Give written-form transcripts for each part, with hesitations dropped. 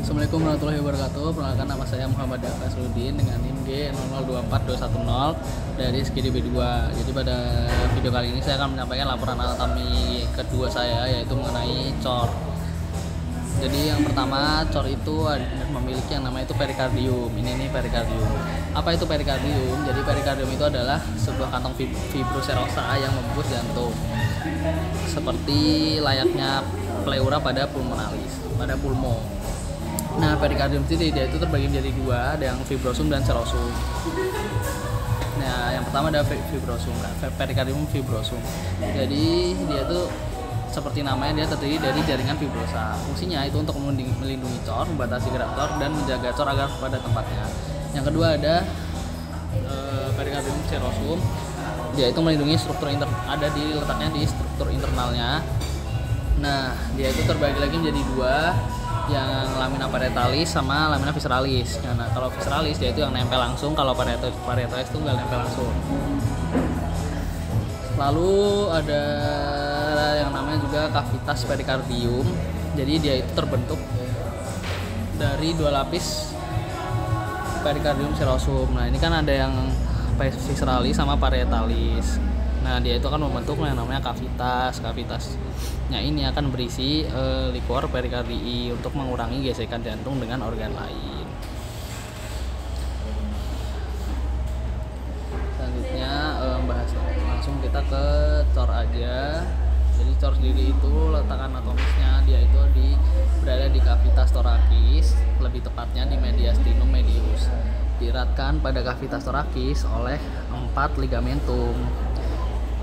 Assalamualaikum warahmatullahi wabarakatuh. Perkenalkan, nama saya Muhammad Fasrudin dengan NIM G0024210 dari Skidi B2. Jadi pada video kali ini saya akan menyampaikan laporan anatomi kedua saya, yaitu mengenai cor. Jadi yang pertama, cor itu memiliki yang namanya itu perikardium. Ini perikardium. Apa itu perikardium? Jadi perikardium itu adalah sebuah kantong fibroserosa yang membungkus jantung, seperti layaknya pleura pada pulmonalis, pada pulmo. Nah, perikardium sendiri dia itu terbagi menjadi dua, ada yang fibrosum dan serosum. Nah, yang pertama ada fibrosum, perikardium fibrosum. Jadi dia itu seperti namanya, dia terdiri dari jaringan fibrosa. Fungsinya itu untuk melindungi cor, membatasi gerak cor, dan menjaga cor agar pada tempatnya. Yang kedua ada perikardium serosum. Dia itu melindungi struktur ada di letaknya di struktur internalnya. Nah, dia itu terbagi lagi menjadi dua, yang lamina parietalis sama lamina visceralis. Nah, kalau visceralis dia itu yang nempel langsung, kalau parietalis itu nggak nempel langsung. Lalu ada yang namanya juga cavitas perikardium. Jadi dia itu terbentuk dari dua lapis perikardium serosum. Nah, ini kan ada yang visceralis sama parietalis. Nah, dia itu akan membentuk yang namanya cavitas. Cavitasnya ini akan berisi liquor perikardii untuk mengurangi gesekan jantung dengan organ lain. Selanjutnya bahas langsung kita ke cor aja. Jadi cor sendiri itu letak anatomisnya dia itu berada di cavitas thoracis, lebih tepatnya di mediastinum medius. Dieratkan pada cavitas thoracis oleh 4 ligamentum.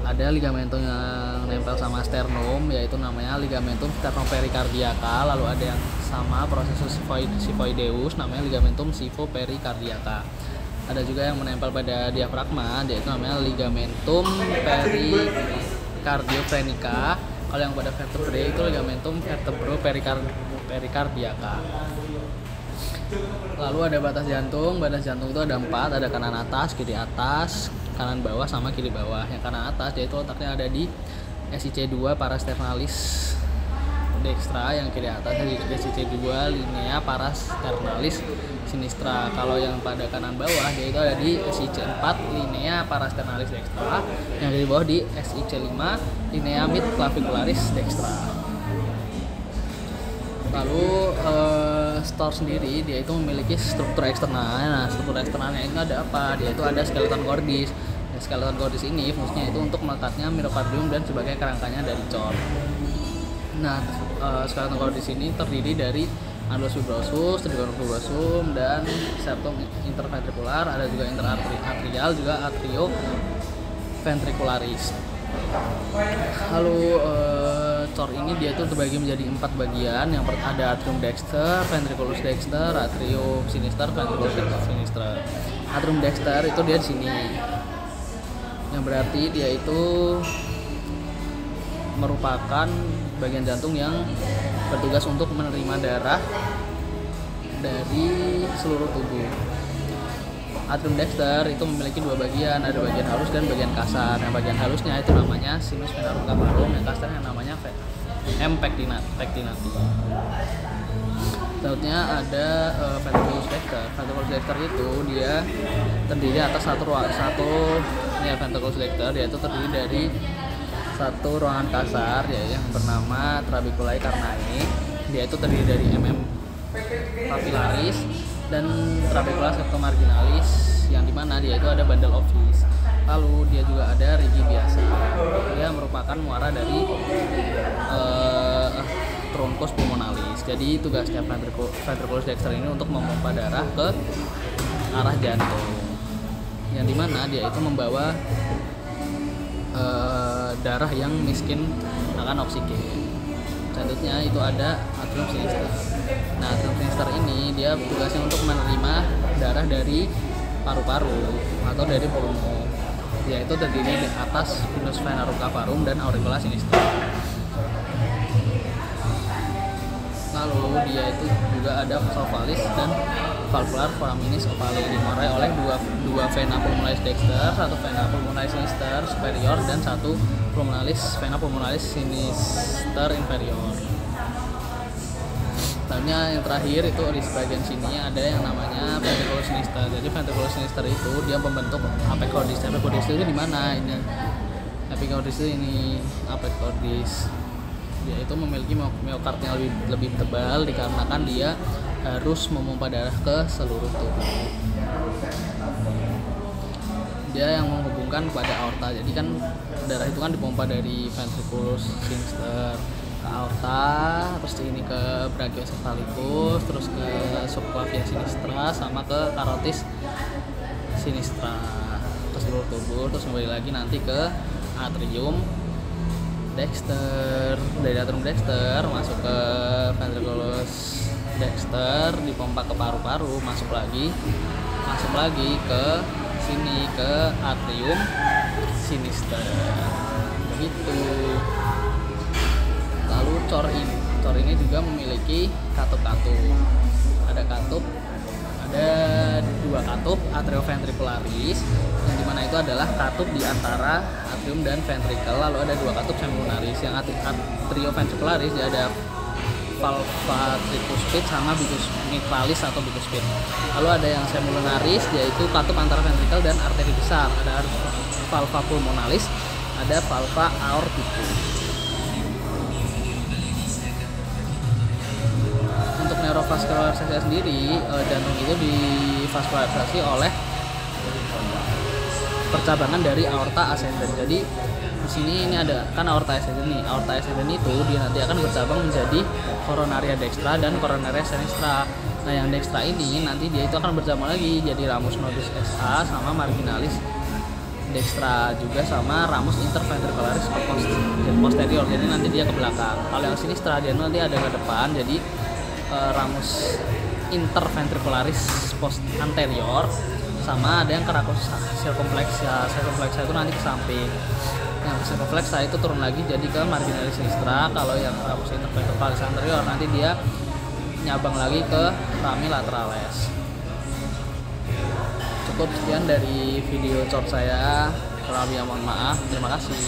Ada ligamentum yang nempel sama sternum, yaitu namanya ligamentum sternopericardiaca. Lalu ada yang sama prosesus sifoideus, namanya ligamentum sifopericardiaca. Ada juga yang menempel pada diafragma, yaitu namanya ligamentum pericardiophrenica. Kalau yang pada vertebrae itu ligamentum vertebropericardiaca. Lalu ada batas jantung. Batas jantung itu ada 4, ada kanan atas, kiri atas, kanan bawah, sama kiri bawah. Yang kanan atas yaitu letaknya ada di SIC2 parasternalis dextra, yang kiri atas di SIC2 linea parasternalis sinistra. Kalau yang pada kanan bawah yaitu ada di SIC4 linea parasternalis dextra, yang di bawah di SIC5 linea mid clavicularis dextra. Lalu stor sendiri dia itu memiliki struktur eksternal. Nah, struktur eksternalnya ini ada apa? Dia itu ada skeleton cordis. Nah, skeleton cordis ini fungsinya itu untuk melekatnya miokardium dan sebagai kerangkanya dari cor. Nah, skeleton cordis ini terdiri dari annulus fibrosus, trigonum fibrosum, dan septum interventrikular. Ada juga interatrial, juga atrioventricularis. Lalu cor ini dia itu terbagi menjadi 4 bagian. Yang pertama ada atrium dexter, ventriculus dexter, atrium sinister, ventriculus sinister. Atrium dexter itu dia di sini, yang berarti dia itu merupakan bagian jantung yang bertugas untuk menerima darah dari seluruh tubuh. Atrium dexter itu memiliki 2 bagian, ada bagian halus dan bagian kasar. Yang bagian halusnya itu namanya sinus venarum cavarum, yang kasar yang namanya M. pectinati. Selanjutnya ada ventriculus dexter. Ventriculus dexter itu dia terdiri atas ventriculus dexter, yaitu terdiri dari satu ruangan kasar, yaitu yang bernama trabeculae carnii. Dia itu terdiri dari papillaris dan trabecula septomarginalis, yang dimana dia itu ada bundle of His. Lalu dia juga ada rigi biasa. Dia merupakan muara dari truncus pulmonalis. Jadi tugasnya ventriculus dexter ini untuk memompa darah ke arah jantung, yang dimana dia itu membawa darah yang miskin akan oksigen. Selanjutnya itu ada atrium sinister. Nah, atrium sinister ini dia tugasnya untuk menerima darah dari paru-paru atau dari pulmo. Dia itu terdiri di atas sinus venarum cavarum dan auricula sinistra. Lalu dia itu juga ada vasovalis dan valvular foraminis ovale, dimurai oleh dua vena pulmonalis dexter, satu vena pulmonalis sinister superior, dan satu vena pulmonalis sinister inferior. Selanjutnya yang terakhir itu di bagian sini ada yang namanya ventriculus sinister. Jadi ventriculus sinister itu dia membentuk apicordis. Apicordis itu di mana ini? Apicordis ini apicordis. Dia itu memiliki miokard yang lebih tebal dikarenakan dia harus memompa darah ke seluruh tubuh. Dia yang menghubungkan kepada aorta. Jadi kan darah itu kan dipompa dari ventriculus sinister ke aorta, terus ini ke brachiocephalicus, terus ke subclavia sinistra, sama ke carotis sinistra, ke seluruh tubuh, terus kembali lagi nanti ke atrium dexter. Dari atrium dexter masuk ke ventriculus dexter, dipompa ke paru-paru, masuk lagi ke sini ke atrium sinister. Begitu. Lalu cor ini juga memiliki katup-katup. Ada dua katup atrioventricularis, yang dimana itu adalah katup di antara atrium dan ventricle. Lalu ada dua katup semilunaris. Yang atrioventricularis dia ada valva tricuspid sama bicus mitralis atau bicuspid. Lalu ada yang semilunaris, yaitu katup antara ventricle dan arteri besar. Ada valva pulmonalis, ada valva aorticus. Untuk neurovascularisasi sendiri, jantung itu divaskularisasi oleh percabangan dari aorta ascendens. Jadi di sini ini ada kan aorta ascendens nih. Aorta ascendens itu dia nanti akan bercabang menjadi coronaria dextra dan coronaria sinistra. Nah, yang dextra ini nanti dia itu akan bercabang lagi jadi ramus nodus SA sama marginalis dextra, juga sama ramus interventricularis posterior. Jadi nanti dia ke belakang. Kalau yang sinistra dia nanti ada ke depan, jadi ramus interventricularis post anterior, sama ada yang kerakus circumflexa. Circumflexa itu nanti ke samping. Yang circumflexa itu turun lagi jadi ke marginalis sinistra. Kalau yang ramus interventricularis anterior nanti dia nyabang lagi ke rami laterales. Cukup sekian dari video short saya. Kurang lebih mohon maaf. Terima kasih.